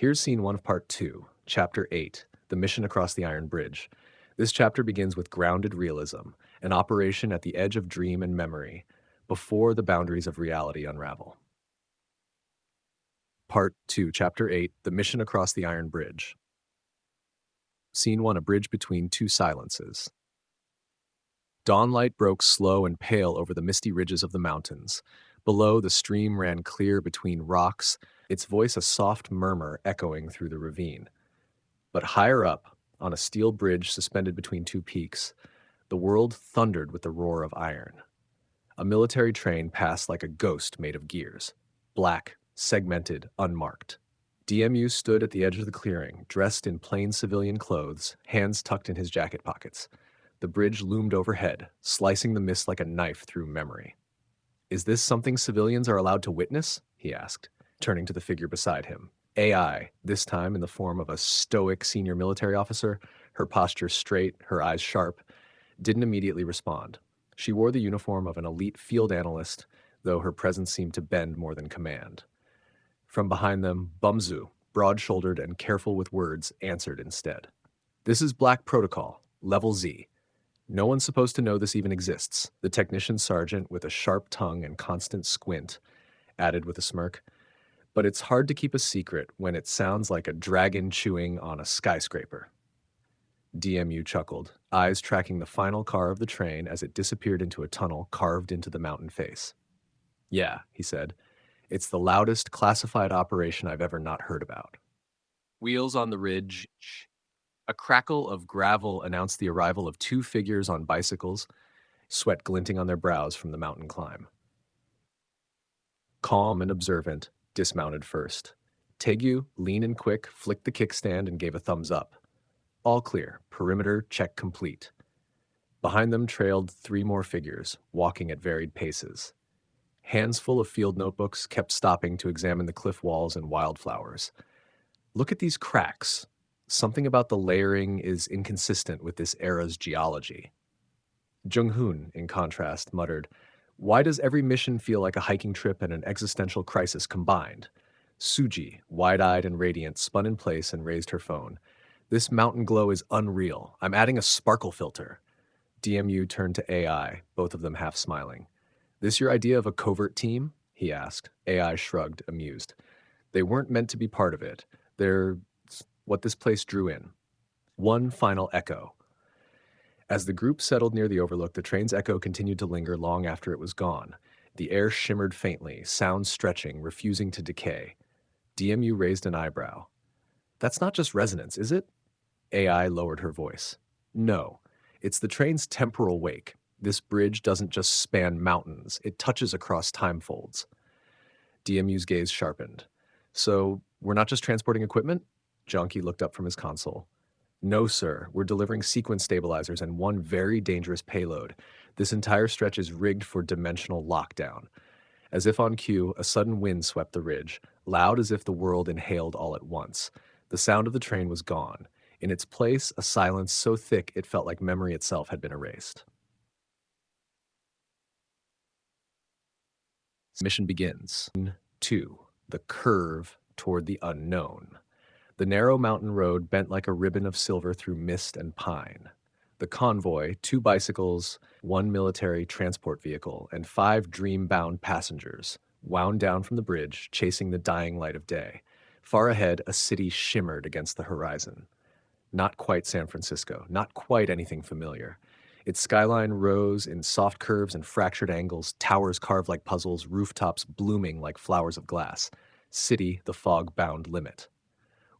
Here's scene 1 of part 2, chapter 8, The Mission Across the Iron Bridge. This chapter begins with grounded realism, an operation at the edge of dream and memory, before the boundaries of reality unravel. Part 2, chapter 8, The Mission Across the Iron Bridge. Scene 1, a bridge between two silences. Dawnlight broke slow and pale over the misty ridges of the mountains. Below, the stream ran clear between rocks, its voice a soft murmur echoing through the ravine. But higher up, on a steel bridge suspended between two peaks, the world thundered with the roar of iron. A military train passed like a ghost made of gears, black, segmented, unmarked. DMU stood at the edge of the clearing, dressed in plain civilian clothes, hands tucked in his jacket pockets. The bridge loomed overhead, slicing the mist like a knife through memory. "Is this something civilians are allowed to witness?" he asked, turning to the figure beside him. AI, this time in the form of a stoic senior military officer, her posture straight, her eyes sharp, didn't immediately respond. She wore the uniform of an elite field analyst, though her presence seemed to bend more than command. From behind them, Bumzu, broad-shouldered and careful with words, answered instead. "This is Black Protocol, Level Z. No one's supposed to know this even exists," the technician sergeant, with a sharp tongue and constant squint, added with a smirk. "But it's hard to keep a secret when it sounds like a dragon chewing on a skyscraper." DMU chuckled, eyes tracking the final car of the train as it disappeared into a tunnel carved into the mountain face. "Yeah," he said, "it's the loudest classified operation I've ever not heard about." Wheels on the ridge. A crackle of gravel announced the arrival of two figures on bicycles, sweat glinting on their brows from the mountain climb. Calm and observant, dismounted first. Tegu, lean and quick, flicked the kickstand and gave a thumbs up. All clear, perimeter check complete. Behind them trailed three more figures, walking at varied paces. Hands full of field notebooks kept stopping to examine the cliff walls and wildflowers. "Look at these cracks. Something about the layering is inconsistent with this era's geology." Jung-hoon, in contrast, muttered, "Why does every mission feel like a hiking trip and an existential crisis combined?" Suji, wide-eyed and radiant, spun in place and raised her phone. "This mountain glow is unreal. I'm adding a sparkle filter." DMU turned to AI, both of them half smiling. "This your idea of a covert team?" he asked. AI shrugged, amused. "They weren't meant to be part of it. They're what this place drew in." One final echo. As the group settled near the overlook, the train's echo continued to linger long after it was gone. The air shimmered faintly, sound stretching, refusing to decay. DMU raised an eyebrow. "That's not just resonance, is it?" AI lowered her voice. "No, it's the train's temporal wake. This bridge doesn't just span mountains, it touches across time folds." DMU's gaze sharpened. "So, we're not just transporting equipment?" Jonky looked up from his console. "No, sir. We're delivering sequence stabilizers and one very dangerous payload. This entire stretch is rigged for dimensional lockdown." As if on cue, a sudden wind swept the ridge, loud as if the world inhaled all at once. The sound of the train was gone. In its place, a silence so thick it felt like memory itself had been erased. Mission begins. 2. The curve toward the unknown. The narrow mountain road bent like a ribbon of silver through mist and pine. The convoy, 2 bicycles, 1 military transport vehicle, and 5 dream-bound passengers, wound down from the bridge, chasing the dying light of day. Far ahead, a city shimmered against the horizon. Not quite San Francisco, not quite anything familiar. Its skyline rose in soft curves and fractured angles, towers carved like puzzles, rooftops blooming like flowers of glass. City, the fog-bound limit.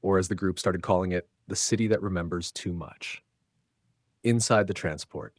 Or as the group started calling it, the city that remembers too much. Inside the transport,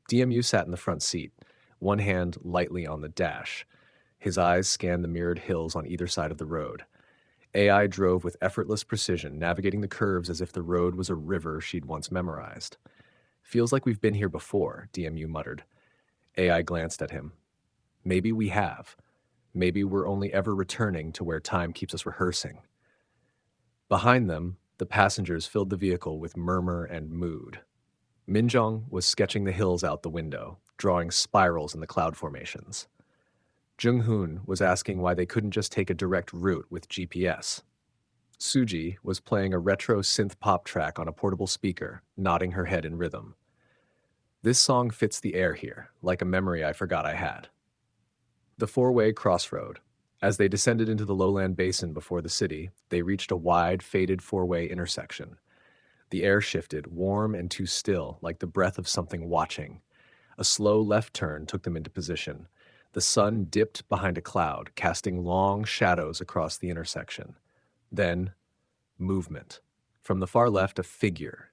DMU sat in the front seat, one hand lightly on the dash. His eyes scanned the mirrored hills on either side of the road. AI drove with effortless precision, navigating the curves as if the road was a river she'd once memorized. "Feels like we've been here before," DMU muttered. AI glanced at him. "Maybe we have. Maybe we're only ever returning to where time keeps us rehearsing." Behind them, the passengers filled the vehicle with murmur and mood. Minjong was sketching the hills out the window, drawing spirals in the cloud formations. Jung-hoon was asking why they couldn't just take a direct route with GPS. Suji was playing a retro synth pop track on a portable speaker, nodding her head in rhythm. This song fits the air here, like a memory I forgot I had. The four-way crossroad. As they descended into the lowland basin before the city, they reached a wide, faded four-way intersection. The air shifted, warm and too still, like the breath of something watching. A slow left turn took them into position. The sun dipped behind a cloud, casting long shadows across the intersection. Then, movement. From the far left, a figure.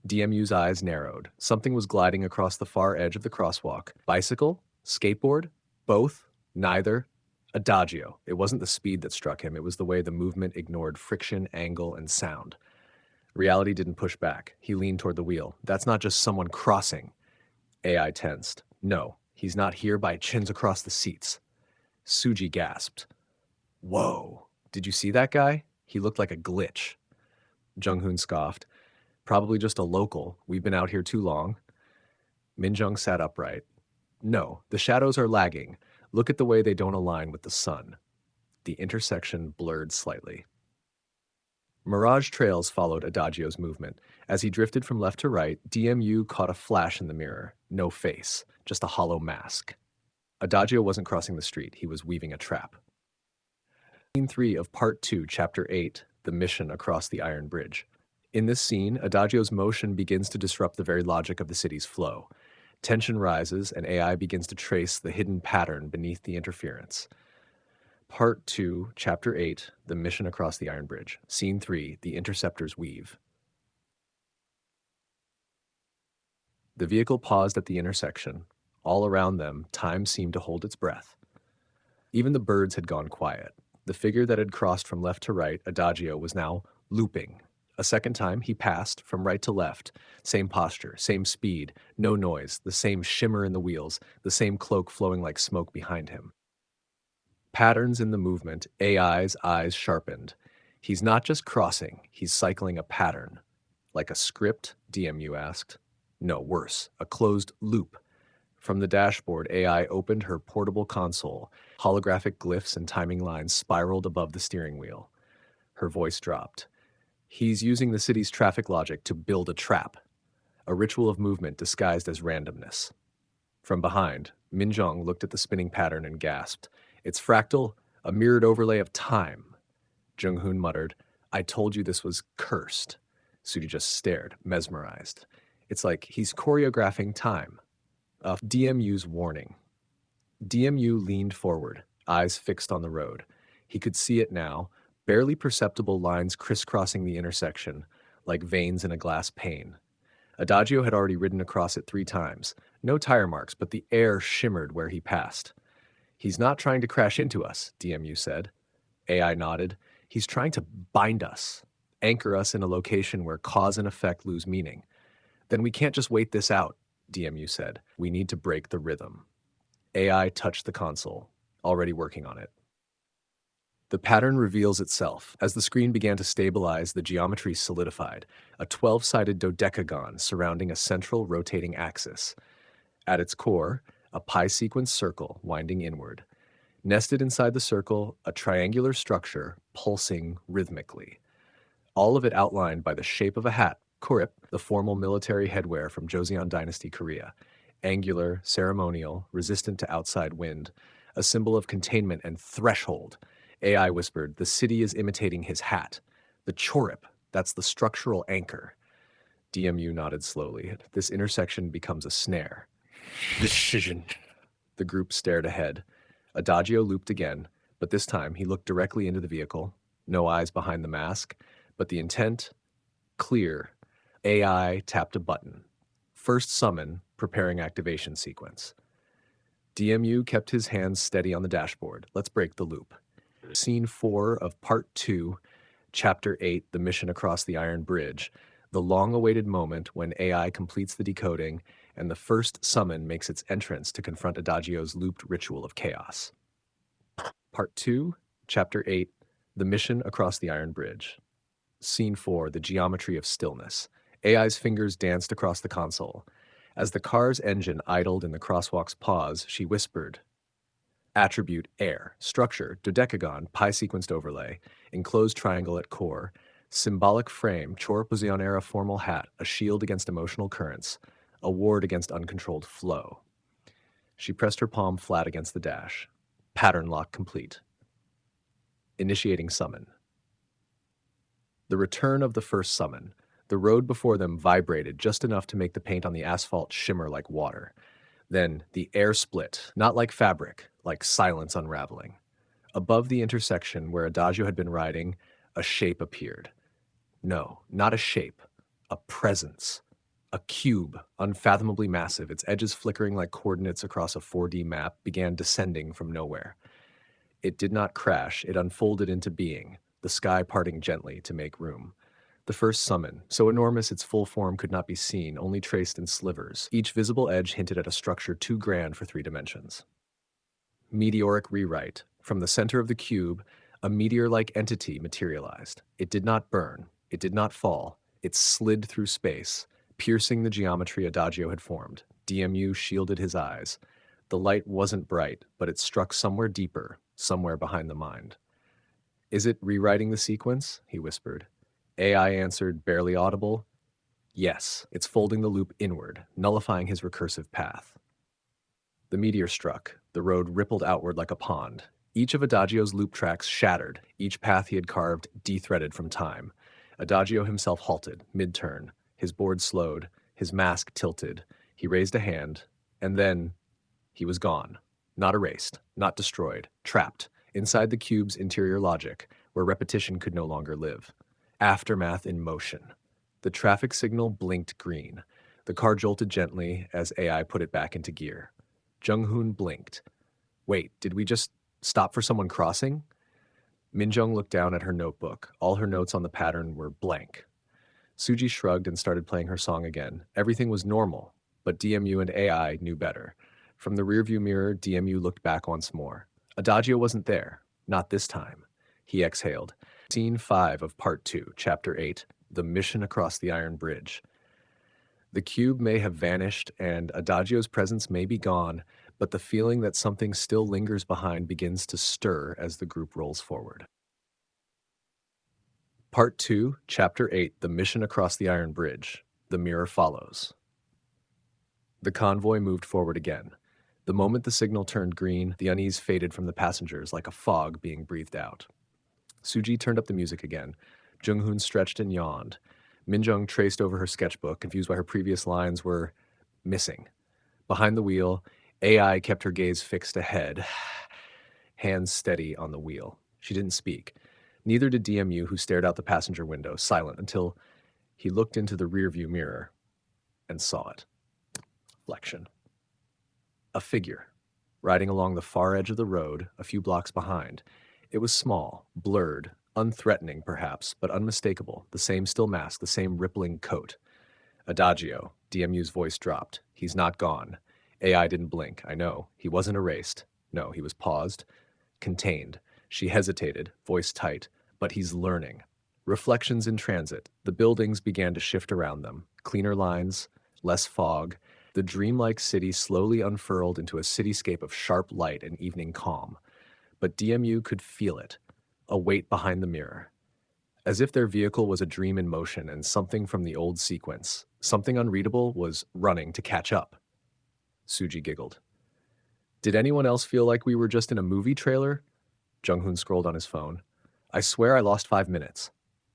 DMU's eyes narrowed. Something was gliding across the far edge of the crosswalk. Bicycle? Skateboard? Both? Neither? Adagio. It wasn't the speed that struck him, it was the way the movement ignored friction, angle, and sound. Reality didn't push back. He leaned toward the wheel. That's not just someone crossing. AI tensed. No, he's not here by chins across the seats. Suji gasped. Whoa. Did you see that guy? He looked like a glitch. Jung-hoon scoffed. Probably just a local. We've been out here too long. Min-jung sat upright. No, the shadows are lagging. Look at the way they don't align with the sun. The intersection blurred slightly. Mirage trails followed Adagio's movement. As he drifted from left to right, DMU caught a flash in the mirror. No face, just a hollow mask. Adagio wasn't crossing the street, he was weaving a trap. Scene 3 of Part 2, Chapter 8, The Mission Across the Iron Bridge. In this scene, Adagio's motion begins to disrupt the very logic of the city's flow. Tension rises, and AI begins to trace the hidden pattern beneath the interference. Part 2, Chapter 8, The Mission Across the Iron Bridge. Scene 3, The Interceptor's Weave. The vehicle paused at the intersection. All around them, time seemed to hold its breath. Even the birds had gone quiet. The figure that had crossed from left to right, Adagio, was now looping. A second time, he passed from right to left. Same posture, same speed, no noise, the same shimmer in the wheels, the same cloak flowing like smoke behind him. Patterns in the movement, AI's eyes sharpened. He's not just crossing, he's cycling a pattern. Like a script, DMU asked. No, worse, a closed loop. From the dashboard, AI opened her portable console. Holographic glyphs and timing lines spiraled above the steering wheel. Her voice dropped. He's using the city's traffic logic to build a trap, a ritual of movement disguised as randomness. From behind, Min-jung looked at the spinning pattern and gasped. It's fractal, a mirrored overlay of time. Jung-hoon muttered, I told you this was cursed. Sudi just stared, mesmerized. It's like he's choreographing time. DMU's warning. DMU leaned forward, eyes fixed on the road. He could see it now, barely perceptible lines crisscrossing the intersection, like veins in a glass pane. Adagio had already ridden across it 3 times. No tire marks, but the air shimmered where he passed. He's not trying to crash into us, DMU said. AI nodded. He's trying to bind us, anchor us in a location where cause and effect lose meaning. Then we can't just wait this out, DMU said. We need to break the rhythm. AI touched the console, already working on it. The pattern reveals itself. As the screen began to stabilize, the geometry solidified, a 12-sided dodecagon surrounding a central rotating axis. At its core, a pi-sequence circle winding inward. Nested inside the circle, a triangular structure pulsing rhythmically. All of it outlined by the shape of a hat, kurip, the formal military headwear from Joseon Dynasty Korea. Angular, ceremonial, resistant to outside wind, a symbol of containment and threshold. AI whispered, the city is imitating his hat. The chorip, that's the structural anchor. DMU nodded slowly. This intersection becomes a snare. Decision. The group stared ahead. Adagio looped again, but this time he looked directly into the vehicle. No eyes behind the mask, but the intent, clear. AI tapped a button. First summon, preparing activation sequence. DMU kept his hands steady on the dashboard. Let's break the loop. Scene 4 of Part 2, Chapter 8, The Mission Across the Iron Bridge, the long-awaited moment when AI completes the decoding and the first summon makes its entrance to confront Adagio's looped ritual of chaos. Part 2, Chapter 8, The Mission Across the Iron Bridge. Scene 4, The Geometry of Stillness. AI's fingers danced across the console. As the car's engine idled in the crosswalk's pause, she whispered, Attribute air. Structure dodecagon, pi-sequenced overlay, enclosed triangle at core. Symbolic frame, chor positionera formal hat, a shield against emotional currents, a ward against uncontrolled flow. She pressed her palm flat against the dash. Pattern lock complete. Initiating summon. The return of the first summon. The road before them vibrated just enough to make the paint on the asphalt shimmer like water. Then the air split, not like fabric, like silence unraveling. Above the intersection where Adagio had been riding, a shape appeared. No, not a shape, a presence. A cube, unfathomably massive, its edges flickering like coordinates across a 4D map, began descending from nowhere. It did not crash, it unfolded into being, the sky parting gently to make room. The first summon, so enormous its full form could not be seen, only traced in slivers. Each visible edge hinted at a structure too grand for 3 dimensions. Meteoric rewrite. From the center of the cube, a meteor-like entity materialized. It did not burn. It did not fall. It slid through space, piercing the geometry Adagio had formed. DMU shielded his eyes. The light wasn't bright, but it struck somewhere deeper, somewhere behind the mind. "Is it rewriting the sequence?" he whispered. AI answered, barely audible, "Yes, it's folding the loop inward, nullifying his recursive path." The meteor struck. The road rippled outward like a pond. Each of Adagio's loop tracks shattered, each path he had carved de-threaded from time. Adagio himself halted, mid-turn. His board slowed, his mask tilted. He raised a hand, and then he was gone. Not erased, not destroyed, trapped, inside the cube's interior logic, where repetition could no longer live. Aftermath in motion. The traffic signal blinked green. The car jolted gently as AI put it back into gear. Jung-hoon blinked. Wait, did we just stop for someone crossing? Minjung looked down at her notebook. All her notes on the pattern were blank. Suji shrugged and started playing her song again. Everything was normal, but DMU and AI knew better. From the rearview mirror, DMU looked back once more. Adagio wasn't there. Not this time. He exhaled. Scene 5 of Part 2, Chapter 8, The Mission Across the Iron Bridge. The cube may have vanished, and Adagio's presence may be gone, but the feeling that something still lingers behind begins to stir as the group rolls forward. Part 2, Chapter 8, The Mission Across the Iron Bridge. The mirror follows. The convoy moved forward again. The moment the signal turned green, the unease faded from the passengers like a fog being breathed out. Suji turned up the music again. Jung-hoon stretched and yawned. Minjung traced over her sketchbook, confused why her previous lines were missing. Behind the wheel, AI kept her gaze fixed ahead, hands steady on the wheel. She didn't speak. Neither did DMU, who stared out the passenger window, silent, until he looked into the rearview mirror and saw it. Flexion. A figure, riding along the far edge of the road, a few blocks behind. It was small, blurred, unthreatening perhaps, but unmistakable, the same still mask, the same rippling coat. Adagio, DMU's voice dropped. He's not gone. AI didn't blink, I know. He wasn't erased. No, he was paused, contained. She hesitated, voice tight, but he's learning. Reflections in transit. The buildings began to shift around them. Cleaner lines, less fog. The dreamlike city slowly unfurled into a cityscape of sharp light and evening calm. But DMU could feel it, a weight behind the mirror. As if their vehicle was a dream in motion and something from the old sequence, something unreadable, was running to catch up. Suji giggled. Did anyone else feel like we were just in a movie trailer? Jung-hoon scrolled on his phone. I swear I lost 5 minutes.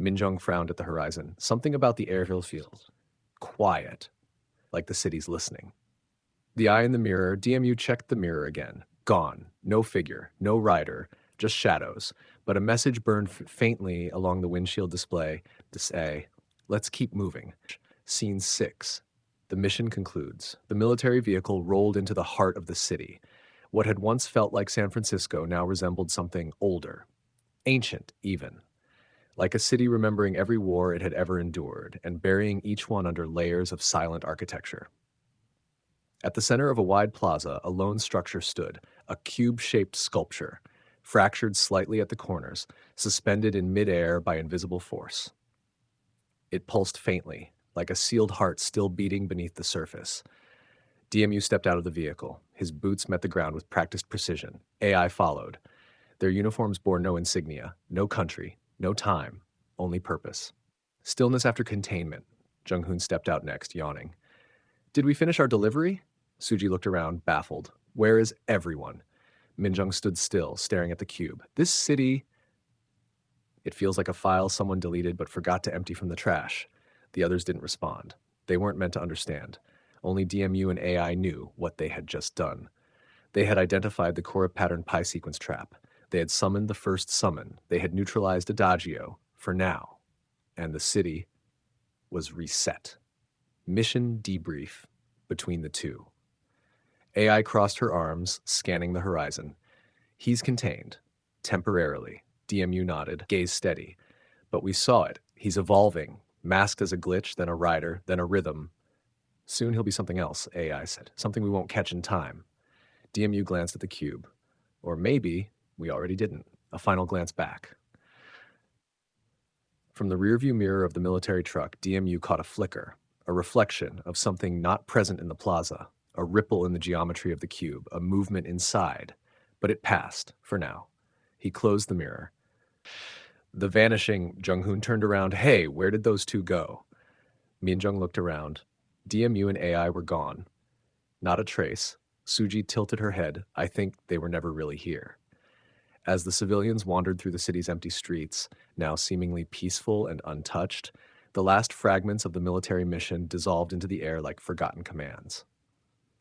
Minjung frowned at the horizon. Something about the airfield feels quiet, like the city's listening. The eye in the mirror, DMU checked the mirror again. Gone. No figure, no rider, just shadows. But a message burned faintly along the windshield display to say, let's keep moving. Scene 6. The mission concludes. The military vehicle rolled into the heart of the city. What had once felt like San Francisco now resembled something older, ancient even. Like a city remembering every war it had ever endured and burying each one under layers of silent architecture. At the center of a wide plaza, a lone structure stood, a cube-shaped sculpture, fractured slightly at the corners, suspended in mid-air by invisible force. It pulsed faintly, like a sealed heart still beating beneath the surface. DMU stepped out of the vehicle. His boots met the ground with practiced precision. AI followed. Their uniforms bore no insignia, no country, no time, only purpose. Stillness after containment. Jung-hoon stepped out next, yawning. Did we finish our delivery? Suji looked around, baffled. Where is everyone? Minjung stood still, staring at the cube. This city... It feels like a file someone deleted but forgot to empty from the trash. The others didn't respond. They weren't meant to understand. Only DMU and AI knew what they had just done. They had identified the Cora pattern pi sequence trap. They had summoned the first summon. They had neutralized Adagio, for now. And the city was reset. Mission debrief between the two. AI crossed her arms, scanning the horizon. He's contained. Temporarily. DMU nodded, gaze steady. But we saw it. He's evolving. Masked as a glitch, then a rider, then a rhythm. Soon he'll be something else, AI said. Something we won't catch in time. DMU glanced at the cube. Or maybe we already didn't. A final glance back. From the rearview mirror of the military truck, DMU caught a flicker, a reflection of something not present in the plaza, a ripple in the geometry of the cube, a movement inside. But it passed, for now. He closed the mirror. The vanishing Jung-hoon turned around. Hey, where did those two go? Minjung looked around. DMU and AI were gone. Not a trace. Suji tilted her head. I think they were never really here. As the civilians wandered through the city's empty streets, now seemingly peaceful and untouched, the last fragments of the military mission dissolved into the air like forgotten commands.